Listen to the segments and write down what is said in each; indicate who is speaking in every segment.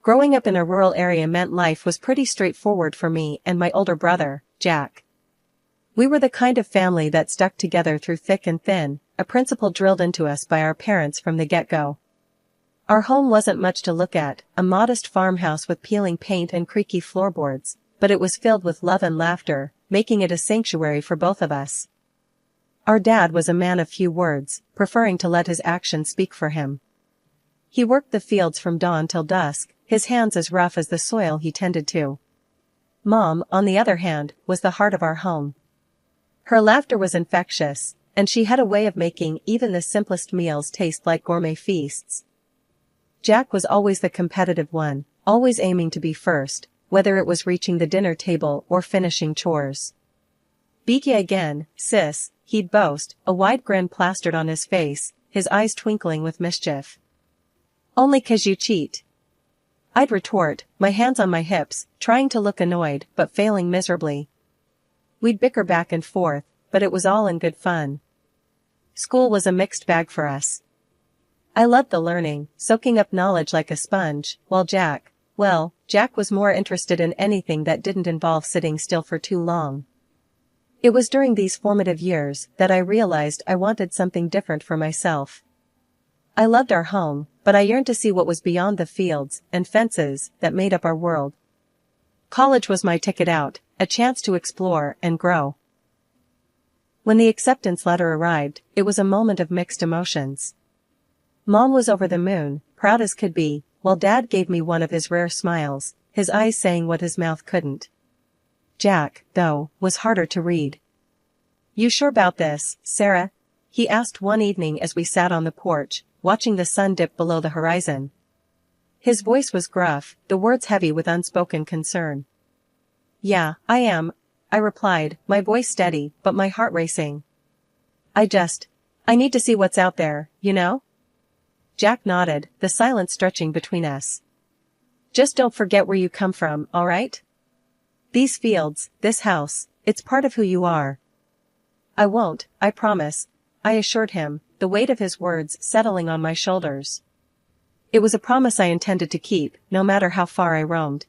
Speaker 1: Growing up in a rural area meant life was pretty straightforward for me and my older brother, Jack. We were the kind of family that stuck together through thick and thin, a principle drilled into us by our parents from the get-go. Our home wasn't much to look at, a modest farmhouse with peeling paint and creaky floorboards, but it was filled with love and laughter, making it a sanctuary for both of us. Our dad was a man of few words, preferring to let his actions speak for him. He worked the fields from dawn till dusk, his hands as rough as the soil he tended to. Mom, on the other hand, was the heart of our home. Her laughter was infectious, and she had a way of making even the simplest meals taste like gourmet feasts. Jack was always the competitive one, always aiming to be first, whether it was reaching the dinner table or finishing chores. "Beat ya again, sis," he'd boast, a wide grin plastered on his face, his eyes twinkling with mischief. "Only 'cause you cheat," I'd retort, my hands on my hips, trying to look annoyed but failing miserably. We'd bicker back and forth, but it was all in good fun. School was a mixed bag for us. I loved the learning, soaking up knowledge like a sponge, while Jack was more interested in anything that didn't involve sitting still for too long. It was during these formative years that I realized I wanted something different for myself. I loved our home, but I yearned to see what was beyond the fields and fences that made up our world. College was my ticket out, a chance to explore and grow. When the acceptance letter arrived, it was a moment of mixed emotions. Mom was over the moon, proud as could be, while Dad gave me one of his rare smiles, his eyes saying what his mouth couldn't. Jack, though, was harder to read. "You sure 'bout this, Sarah?" he asked one evening as we sat on the porch, watching the sun dip below the horizon. His voice was gruff, the words heavy with unspoken concern. "Yeah, I am," I replied, my voice steady, but my heart racing. I need to see what's out there, you know?" Jack nodded, the silence stretching between us. "Just don't forget where you come from, all right? These fields, this house, it's part of who you are." "I won't, I promise," I assured him, the weight of his words settling on my shoulders. It was a promise I intended to keep, no matter how far I roamed.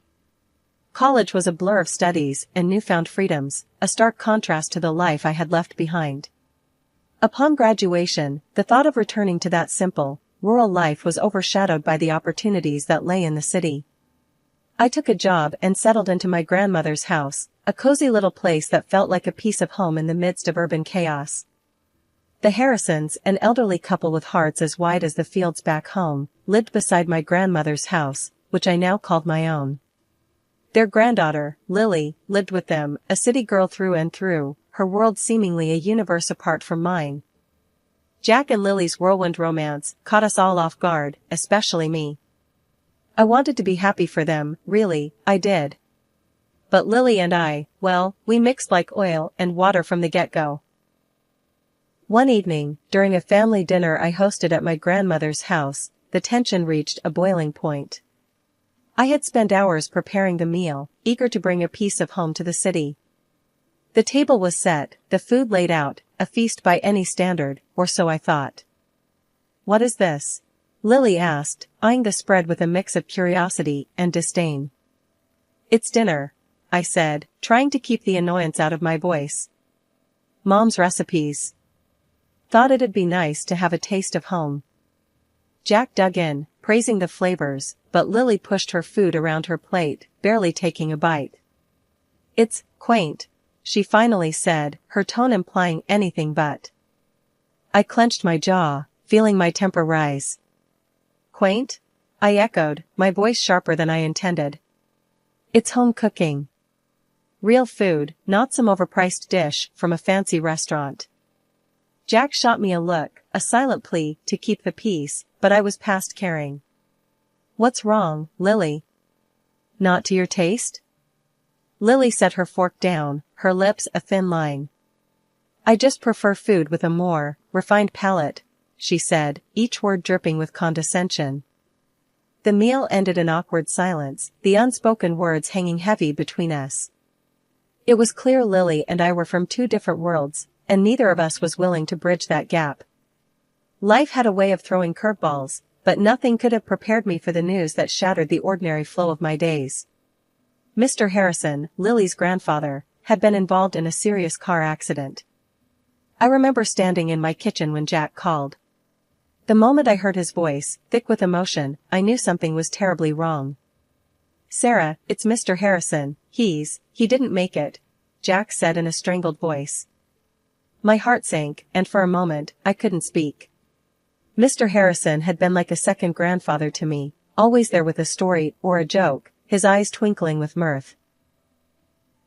Speaker 1: College was a blur of studies and newfound freedoms, a stark contrast to the life I had left behind. Upon graduation, the thought of returning to that simple, rural life was overshadowed by the opportunities that lay in the city. I took a job and settled into my grandmother's house, a cozy little place that felt like a piece of home in the midst of urban chaos. The Harrisons, an elderly couple with hearts as wide as the fields back home, lived beside my grandmother's house, which I now called my own. Their granddaughter, Lily, lived with them, a city girl through and through, her world seemingly a universe apart from mine. Jack and Lily's whirlwind romance caught us all off guard, especially me. I wanted to be happy for them, really, I did. But Lily and I, well, we mixed like oil and water from the get-go. One evening, during a family dinner I hosted at my grandmother's house, the tension reached a boiling point. I had spent hours preparing the meal, eager to bring a piece of home to the city. The table was set, the food laid out, a feast by any standard, or so I thought. "What is this?" Lily asked, eyeing the spread with a mix of curiosity and disdain. "It's dinner," I said, trying to keep the annoyance out of my voice. "Mom's recipes. Thought it'd be nice to have a taste of home." Jack dug in, praising the flavors, but Lily pushed her food around her plate, barely taking a bite. "It's quaint," she finally said, her tone implying anything but. I clenched my jaw, feeling my temper rise. "Quaint?" I echoed, my voice sharper than I intended. "It's home cooking. Real food, not some overpriced dish from a fancy restaurant." Jack shot me a look, a silent plea to keep the peace, but I was past caring. "What's wrong, Lily? Not to your taste?" Lily set her fork down, her lips a thin line. "I just prefer food with a more refined palate," she said, each word dripping with condescension. The meal ended in awkward silence, the unspoken words hanging heavy between us. It was clear Lily and I were from two different worlds, and neither of us was willing to bridge that gap. Life had a way of throwing curveballs, but nothing could have prepared me for the news that shattered the ordinary flow of my days. Mr. Harrison, Lily's grandfather, had been involved in a serious car accident. I remember standing in my kitchen when Jack called. The moment I heard his voice, thick with emotion, I knew something was terribly wrong. "Sarah, it's Mr. Harrison, he didn't make it," Jack said in a strangled voice. My heart sank, and for a moment, I couldn't speak. Mr. Harrison had been like a second grandfather to me, always there with a story or a joke, his eyes twinkling with mirth.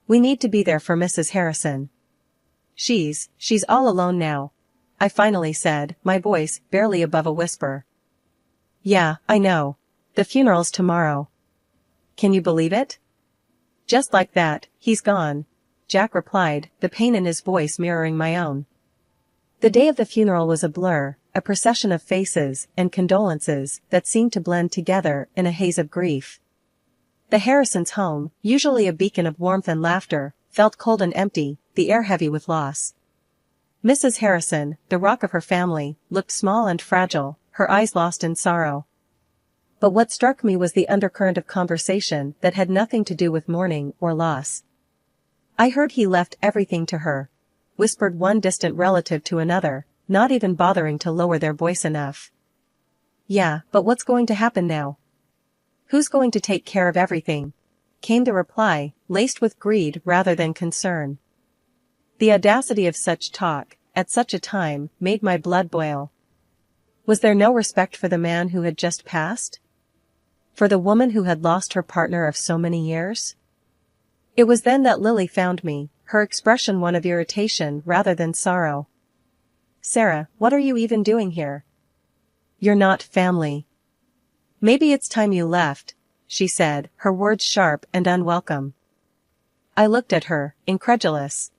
Speaker 1: "We need to be there for Mrs. Harrison. She's all alone now," I finally said, my voice barely above a whisper. "Yeah, I know. The funeral's tomorrow. Can you believe it?" "Just like that, he's gone," Jack replied, the pain in his voice mirroring my own. The day of the funeral was a blur, a procession of faces and condolences that seemed to blend together in a haze of grief. The Harrisons' home, usually a beacon of warmth and laughter, felt cold and empty, the air heavy with loss. Mrs. Harrison, the rock of her family, looked small and fragile, her eyes lost in sorrow. But what struck me was the undercurrent of conversation that had nothing to do with mourning or loss. "I heard he left everything to her," whispered one distant relative to another, not even bothering to lower their voice enough. "Yeah, but what's going to happen now? Who's going to take care of everything?" came the reply, laced with greed rather than concern. The audacity of such talk, at such a time, made my blood boil. Was there no respect for the man who had just passed? For the woman who had lost her partner of so many years? It was then that Lily found me, her expression one of irritation rather than sorrow. "Sarah, what are you even doing here? You're not family. Maybe it's time you left," she said, her words sharp and unwelcome. I looked at her, incredulous.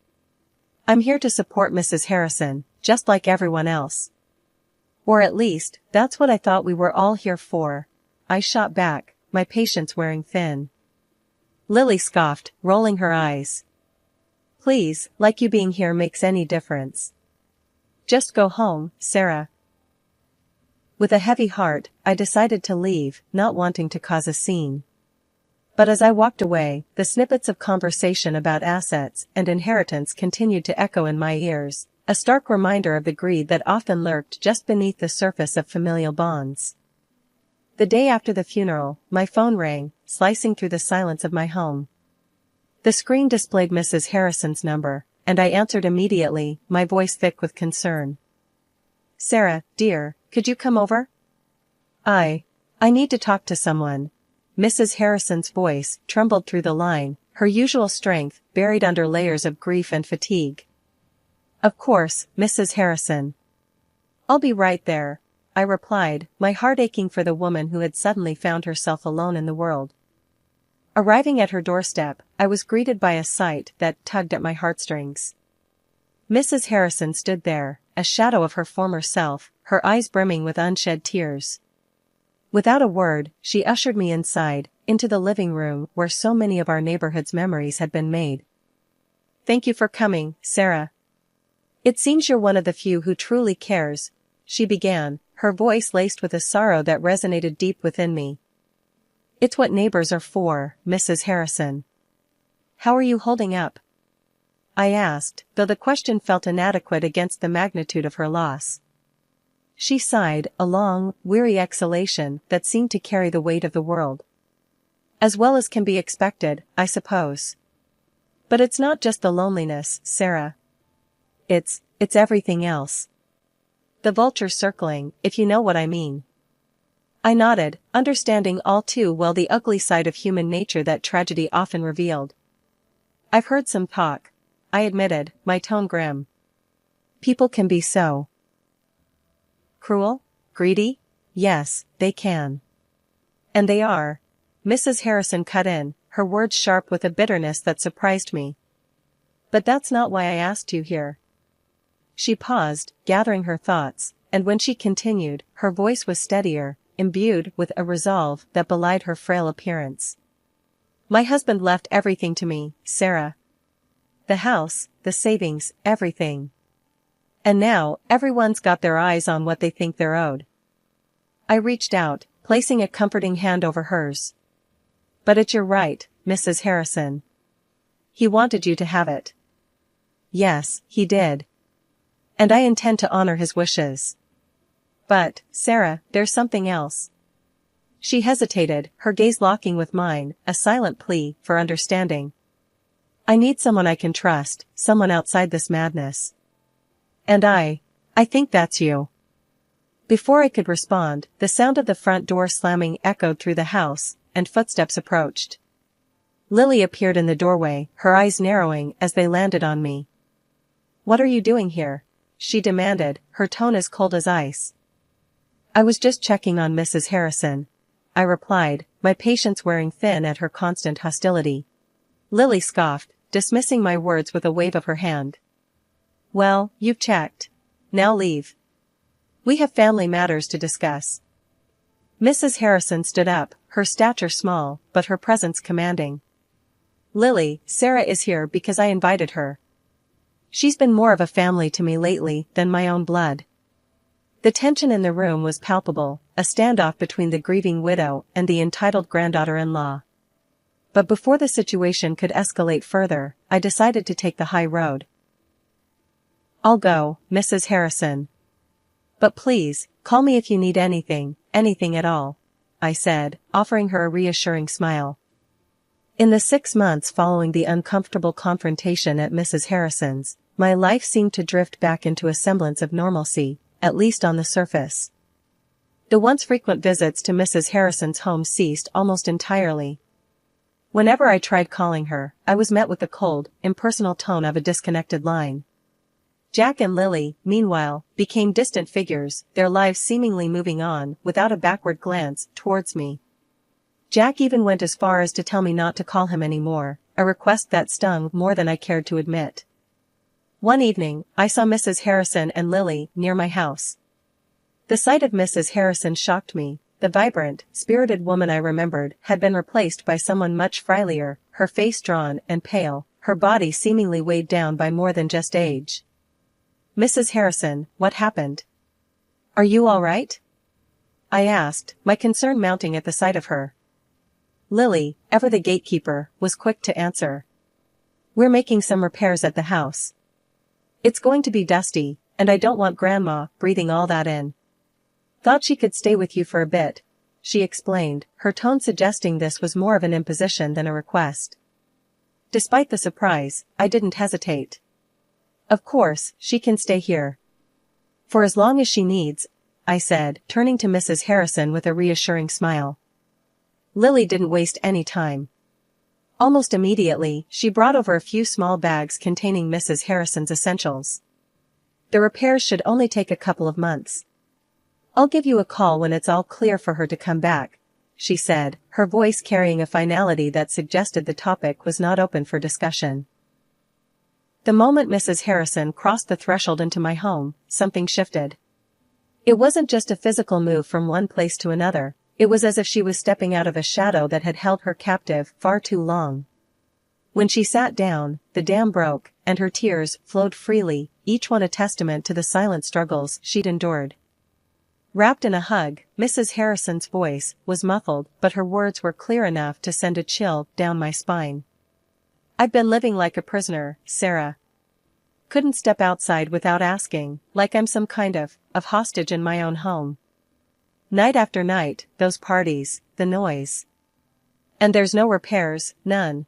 Speaker 1: "I'm here to support Mrs. Harrison, just like everyone else. Or at least, that's what I thought we were all here for," I shot back, my patience wearing thin. Lily scoffed, rolling her eyes. "Please, like you being here makes any difference. Just go home, Sarah." With a heavy heart, I decided to leave, not wanting to cause a scene. But as I walked away, the snippets of conversation about assets and inheritance continued to echo in my ears, a stark reminder of the greed that often lurked just beneath the surface of familial bonds. The day after the funeral, my phone rang, slicing through the silence of my home. The screen displayed Mrs. Harrison's number, and I answered immediately, my voice thick with concern. "Sarah, dear, could you come over? I need to talk to someone." Mrs. Harrison's voice trembled through the line, her usual strength buried under layers of grief and fatigue. "Of course, Mrs. Harrison. I'll be right there," I replied, my heart aching for the woman who had suddenly found herself alone in the world. Arriving at her doorstep, I was greeted by a sight that tugged at my heartstrings. Mrs. Harrison stood there, a shadow of her former self, her eyes brimming with unshed tears. Without a word, she ushered me inside, into the living room where so many of our neighborhood's memories had been made. "Thank you for coming, Sarah. It seems you're one of the few who truly cares," she began, her voice laced with a sorrow that resonated deep within me. "It's what neighbors are for, Mrs. Harrison." "How are you holding up?" I asked, though the question felt inadequate against the magnitude of her loss. She sighed, a long, weary exhalation that seemed to carry the weight of the world. "As well as can be expected, I suppose. But it's not just the loneliness, Sarah. It's everything else. The vulture circling, if you know what I mean." I nodded, understanding all too well the ugly side of human nature that tragedy often revealed. "I've heard some talk," I admitted, my tone grim. "People can be so cruel, greedy? Yes, they can. And they are." Mrs. Harrison cut in, her words sharp with a bitterness that surprised me. "But that's not why I asked you here." She paused, gathering her thoughts, and when she continued, her voice was steadier, imbued with a resolve that belied her frail appearance. "My husband left everything to me, Sarah. The house, the savings, everything. And now, everyone's got their eyes on what they think they're owed. I reached out, placing a comforting hand over hers. But it's your right, Mrs. Harrison. He wanted you to have it. Yes, he did. And I intend to honor his wishes. But, Sarah, there's something else. She hesitated, her gaze locking with mine, a silent plea for understanding. I need someone I can trust, someone outside this madness. And I think that's you. Before I could respond, the sound of the front door slamming echoed through the house, and footsteps approached. Lily appeared in the doorway, her eyes narrowing as they landed on me. What are you doing here? She demanded, her tone as cold as ice. I was just checking on Mrs. Harrison, I replied, my patience wearing thin at her constant hostility. Lily scoffed, dismissing my words with a wave of her hand. Well, you've checked. Now leave. We have family matters to discuss. Mrs. Harrison stood up, her stature small, but her presence commanding. Lily, Sarah is here because I invited her. She's been more of a family to me lately than my own blood. The tension in the room was palpable, a standoff between the grieving widow and the entitled granddaughter-in-law. But before the situation could escalate further, I decided to take the high road. I'll go, Mrs. Harrison. But please, call me if you need anything at all, I said, offering her a reassuring smile. In the 6 months following the uncomfortable confrontation at Mrs. Harrison's, my life seemed to drift back into a semblance of normalcy, at least on the surface. The once frequent visits to Mrs. Harrison's home ceased almost entirely. Whenever I tried calling her, I was met with the cold, impersonal tone of a disconnected line. Jack and Lily, meanwhile, became distant figures, their lives seemingly moving on without a backward glance towards me. Jack even went as far as to tell me not to call him anymore, a request that stung more than I cared to admit. One evening, I saw Mrs. Harrison and Lily near my house. The sight of Mrs. Harrison shocked me. The vibrant, spirited woman I remembered had been replaced by someone much frilier, her face drawn and pale, her body seemingly weighed down by more than just age. Mrs. Harrison, what happened? Are you all right? I asked, my concern mounting at the sight of her. Lily, ever the gatekeeper, was quick to answer. We're making some repairs at the house. It's going to be dusty, and I don't want Grandma breathing all that in. Thought she could stay with you for a bit, she explained, her tone suggesting this was more of an imposition than a request. Despite the surprise, I didn't hesitate. Of course, she can stay here. For as long as she needs, I said, turning to Mrs. Harrison with a reassuring smile. Lily didn't waste any time. Almost immediately, she brought over a few small bags containing Mrs. Harrison's essentials. The repairs should only take a couple of months. I'll give you a call when it's all clear for her to come back, she said, her voice carrying a finality that suggested the topic was not open for discussion. The moment Mrs. Harrison crossed the threshold into my home, something shifted. It wasn't just a physical move from one place to another, it was as if she was stepping out of a shadow that had held her captive far too long. When she sat down, the dam broke, and her tears flowed freely, each one a testament to the silent struggles she'd endured. Wrapped in a hug, Mrs. Harrison's voice was muffled, but her words were clear enough to send a chill down my spine. I've been living like a prisoner, Sarah. Couldn't step outside without asking, like I'm some kind of hostage in my own home. Night after night, those parties, the noise. And there's no repairs, none.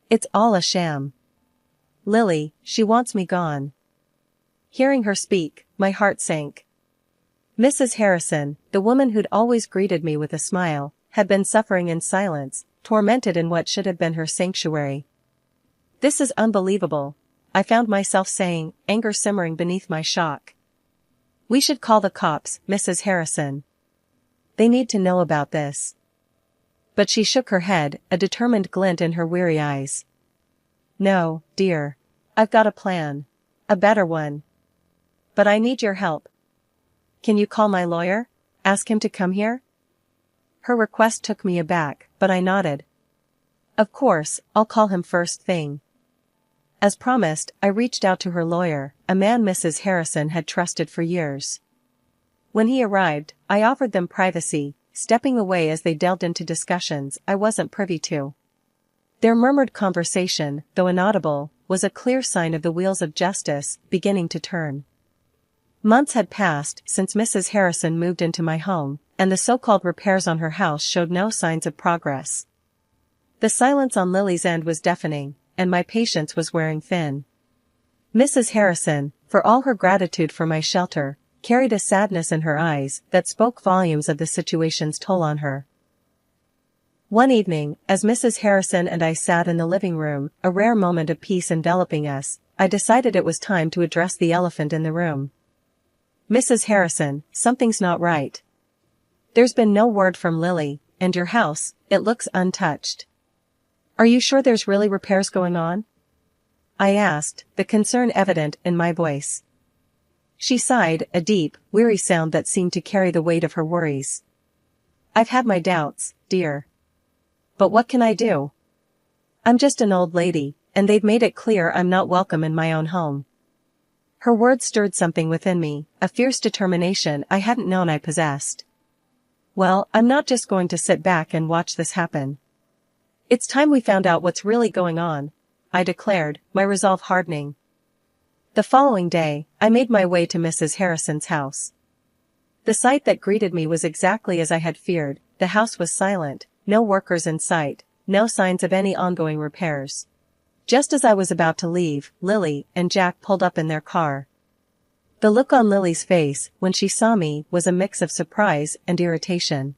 Speaker 1: It's all a sham. Lily, she wants me gone. Hearing her speak, my heart sank. Mrs. Harrison, the woman who'd always greeted me with a smile, had been suffering in silence, tormented in what should have been her sanctuary. This is unbelievable, I found myself saying, anger simmering beneath my shock. We should call the cops, Mrs. Harrison. They need to know about this. But she shook her head, a determined glint in her weary eyes. No, dear. I've got a plan. A better one. But I need your help. Can you call my lawyer? Ask him to come here? Her request took me aback, but I nodded. Of course, I'll call him first thing. As promised, I reached out to her lawyer, a man Mrs. Harrison had trusted for years. When he arrived, I offered them privacy, stepping away as they delved into discussions I wasn't privy to. Their murmured conversation, though inaudible, was a clear sign of the wheels of justice beginning to turn. Months had passed since Mrs. Harrison moved into my home, and the so-called repairs on her house showed no signs of progress. The silence on Lily's end was deafening, and my patience was wearing thin. Mrs. Harrison, for all her gratitude for my shelter, carried a sadness in her eyes that spoke volumes of the situation's toll on her. One evening, as Mrs. Harrison and I sat in the living room, a rare moment of peace enveloping us, I decided it was time to address the elephant in the room. Mrs. Harrison, something's not right. There's been no word from Lily, and your house, it looks untouched. Are you sure there's really repairs going on? I asked, the concern evident in my voice. She sighed, a deep, weary sound that seemed to carry the weight of her worries. I've had my doubts, dear. But what can I do? I'm just an old lady, and they've made it clear I'm not welcome in my own home. Her words stirred something within me, a fierce determination I hadn't known I possessed. Well, I'm not just going to sit back and watch this happen. It's time we found out what's really going on, I declared, my resolve hardening. The following day, I made my way to Mrs. Harrison's house. The sight that greeted me was exactly as I had feared. The house was silent, no workers in sight, no signs of any ongoing repairs. Just as I was about to leave, Lily and Jack pulled up in their car. The look on Lily's face when she saw me was a mix of surprise and irritation.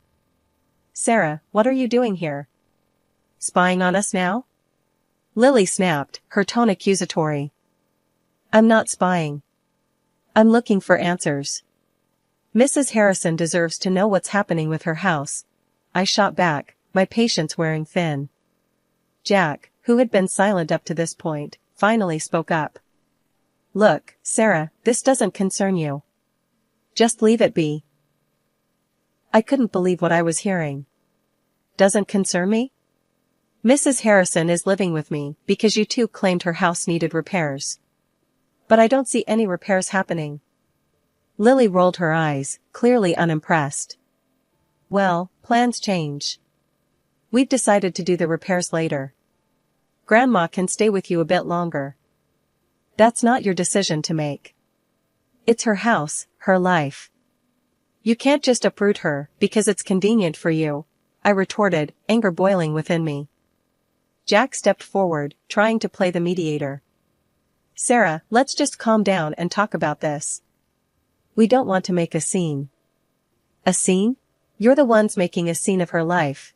Speaker 1: Sarah, what are you doing here? Spying on us now? Lily snapped, her tone accusatory. I'm not spying. I'm looking for answers. Mrs. Harrison deserves to know what's happening with her house. I shot back, my patience wearing thin. Jack, who had been silent up to this point, finally spoke up. Look, Sarah, this doesn't concern you. Just leave it be. I couldn't believe what I was hearing. Doesn't concern me? Mrs. Harrison is living with me because you two claimed her house needed repairs. But I don't see any repairs happening. Lily rolled her eyes, clearly unimpressed. Well, plans change. We've decided to do the repairs later. Grandma can stay with you a bit longer. That's not your decision to make. It's her house, her life. You can't just uproot her because it's convenient for you, I retorted, anger boiling within me. Jack stepped forward, trying to play the mediator. Sarah, let's just calm down and talk about this. We don't want to make a scene. A scene? You're the ones making a scene of her life.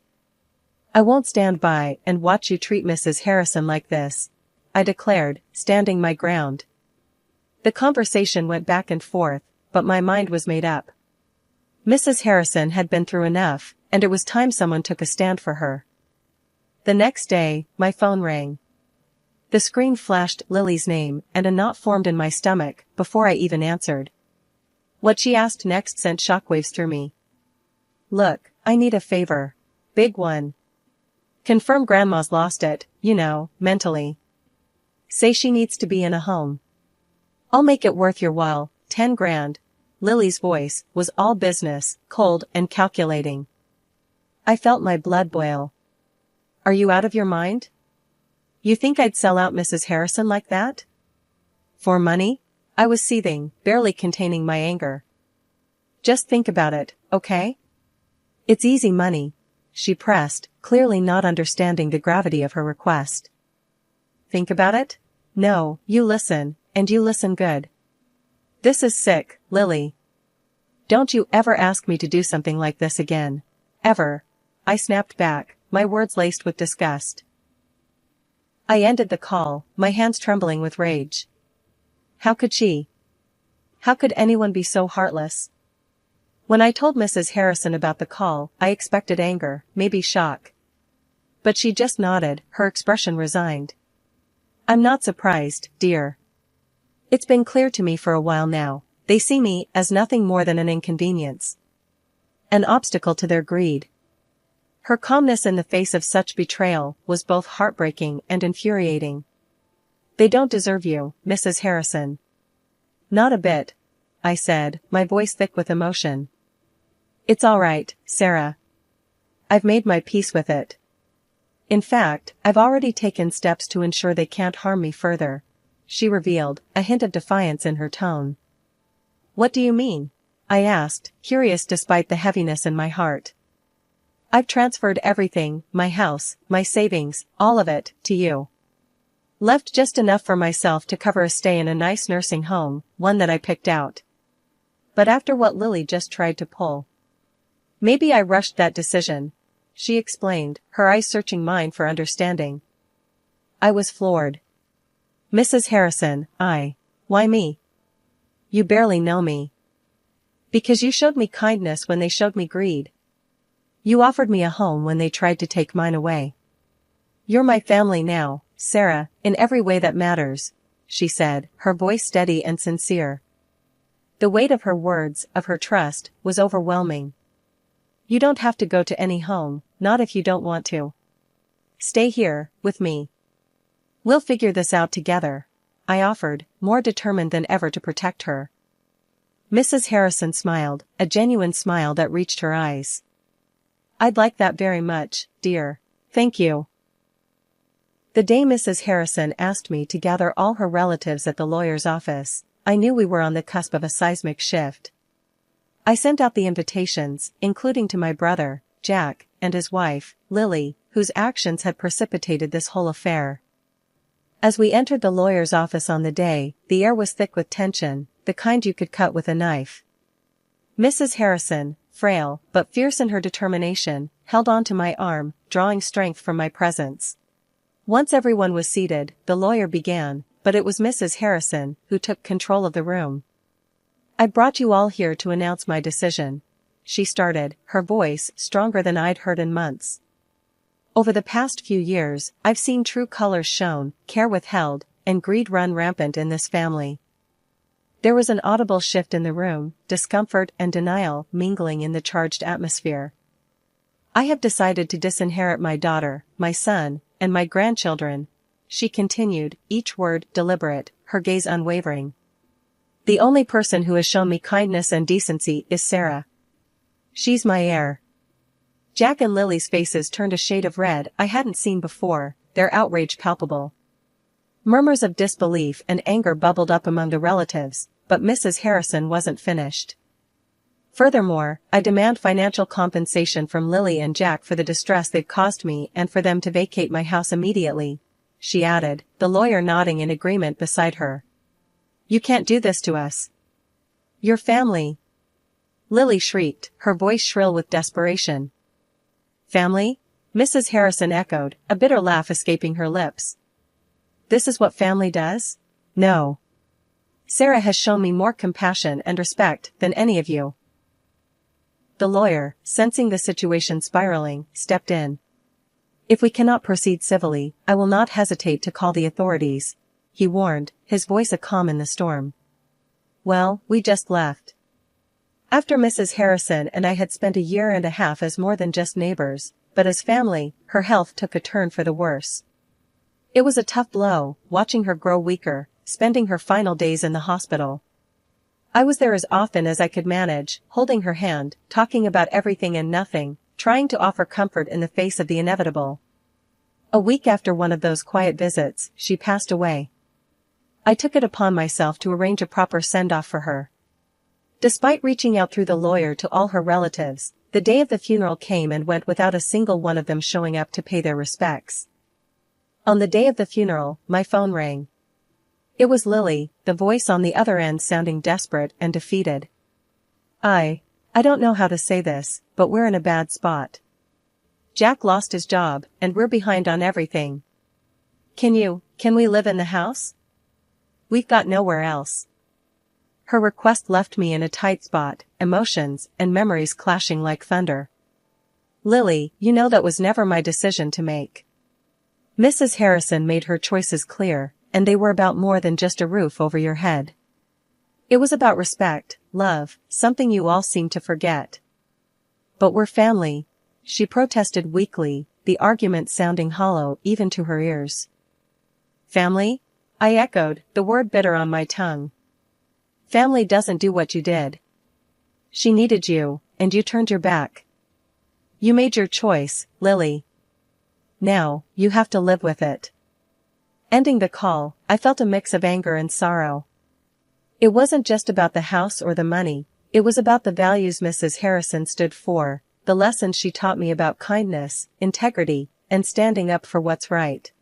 Speaker 1: I won't stand by and watch you treat Mrs. Harrison like this, I declared, standing my ground. The conversation went back and forth, but my mind was made up. Mrs. Harrison had been through enough, and it was time someone took a stand for her. The next day, my phone rang. The screen flashed Lily's name, and a knot formed in my stomach before I even answered. What she asked next sent shockwaves through me. Look, I need a favor. Big one. Confirm Grandma's lost it, mentally. Say she needs to be in a home. I'll make it worth your while, 10 grand. Lily's voice was all business, cold and calculating. I felt my blood boil. Are you out of your mind? You think I'd sell out Mrs. Harrison like that? For money? I was seething, barely containing my anger. Just think about it, okay? It's easy money, she pressed, clearly not understanding the gravity of her request. Think about it? No, you listen, and you listen good. This is sick, Lily. Don't you ever ask me to do something like this again. Ever. I snapped back, my words laced with disgust. I ended the call, my hands trembling with rage. How could she? How could anyone be so heartless? When I told Mrs. Harrison about the call, I expected anger, maybe shock. But she just nodded, her expression resigned. I'm not surprised, dear. It's been clear to me for a while now, they see me as nothing more than an inconvenience. An obstacle to their greed. Her calmness in the face of such betrayal was both heartbreaking and infuriating. They don't deserve you, Mrs. Harrison. Not a bit, I said, my voice thick with emotion. It's all right, Sarah. I've made my peace with it. In fact, I've already taken steps to ensure they can't harm me further, she revealed, a hint of defiance in her tone. What do you mean? I asked, curious despite the heaviness in my heart. I've transferred everything, my house, my savings, all of it, to you. Left just enough for myself to cover a stay in a nice nursing home, one that I picked out. But after what Lily just tried to pull. Maybe I rushed that decision, she explained, her eyes searching mine for understanding. I was floored. Mrs. Harrison, why me? You barely know me. Because you showed me kindness when they showed me greed. You offered me a home when they tried to take mine away. You're my family now, Sarah, in every way that matters, she said, her voice steady and sincere. The weight of her words, of her trust, was overwhelming. You don't have to go to any home, not if you don't want to. Stay here, with me. We'll figure this out together, I offered, more determined than ever to protect her. Mrs. Harrison smiled, a genuine smile that reached her eyes. I'd like that very much, dear. Thank you. The day Mrs. Harrison asked me to gather all her relatives at the lawyer's office, I knew we were on the cusp of a seismic shift. I sent out the invitations, including to my brother, Jack, and his wife, Lily, whose actions had precipitated this whole affair. As we entered the lawyer's office on the day, the air was thick with tension, the kind you could cut with a knife. Mrs. Harrison, frail, but fierce in her determination, held on to my arm, drawing strength from my presence. Once everyone was seated, the lawyer began, but it was Mrs. Harrison who took control of the room. I brought you all here to announce my decision, she started, her voice stronger than I'd heard in months. Over the past few years, I've seen true colors shown, care withheld, and greed run rampant in this family. There was an audible shift in the room, discomfort and denial mingling in the charged atmosphere. I have decided to disinherit my daughter, my son, and my grandchildren, she continued, each word deliberate, her gaze unwavering. The only person who has shown me kindness and decency is Sarah. She's my heir. Jack and Lily's faces turned a shade of red I hadn't seen before, their outrage palpable. Murmurs of disbelief and anger bubbled up among the relatives, but Mrs. Harrison wasn't finished. Furthermore, I demand financial compensation from Lily and Jack for the distress they've caused me and for them to vacate my house immediately, she added, the lawyer nodding in agreement beside her. You can't do this to us. Your family. Lily shrieked, her voice shrill with desperation. Family? Mrs. Harrison echoed, a bitter laugh escaping her lips. This is what family does? No. Sarah has shown me more compassion and respect than any of you. The lawyer, sensing the situation spiraling, stepped in. If we cannot proceed civilly, I will not hesitate to call the authorities, he warned, his voice a calm in the storm. Well, we just left. After Mrs. Harrison and I had spent a year and a half as more than just neighbors, but as family, her health took a turn for the worse. It was a tough blow, watching her grow weaker, spending her final days in the hospital. I was there as often as I could manage, holding her hand, talking about everything and nothing, trying to offer comfort in the face of the inevitable. A week after one of those quiet visits, she passed away. I took it upon myself to arrange a proper send-off for her. Despite reaching out through the lawyer to all her relatives, the day of the funeral came and went without a single one of them showing up to pay their respects. On the day of the funeral, my phone rang. It was Lily, the voice on the other end sounding desperate and defeated. I don't know how to say this, but we're in a bad spot. Jack lost his job, and we're behind on everything. Can we live in the house? We've got nowhere else. Her request left me in a tight spot, emotions and memories clashing like thunder. Lily, you know that was never my decision to make. Mrs. Harrison made her choices clear, and they were about more than just a roof over your head. It was about respect, love, something you all seem to forget. But we're family, she protested weakly, the argument sounding hollow even to her ears. Family? I echoed, the word bitter on my tongue. Family doesn't do what you did. She needed you, and you turned your back. You made your choice, Lily. Now, you have to live with it. Ending the call, I felt a mix of anger and sorrow. It wasn't just about the house or the money, it was about the values Mrs. Harrison stood for, the lessons she taught me about kindness, integrity, and standing up for what's right.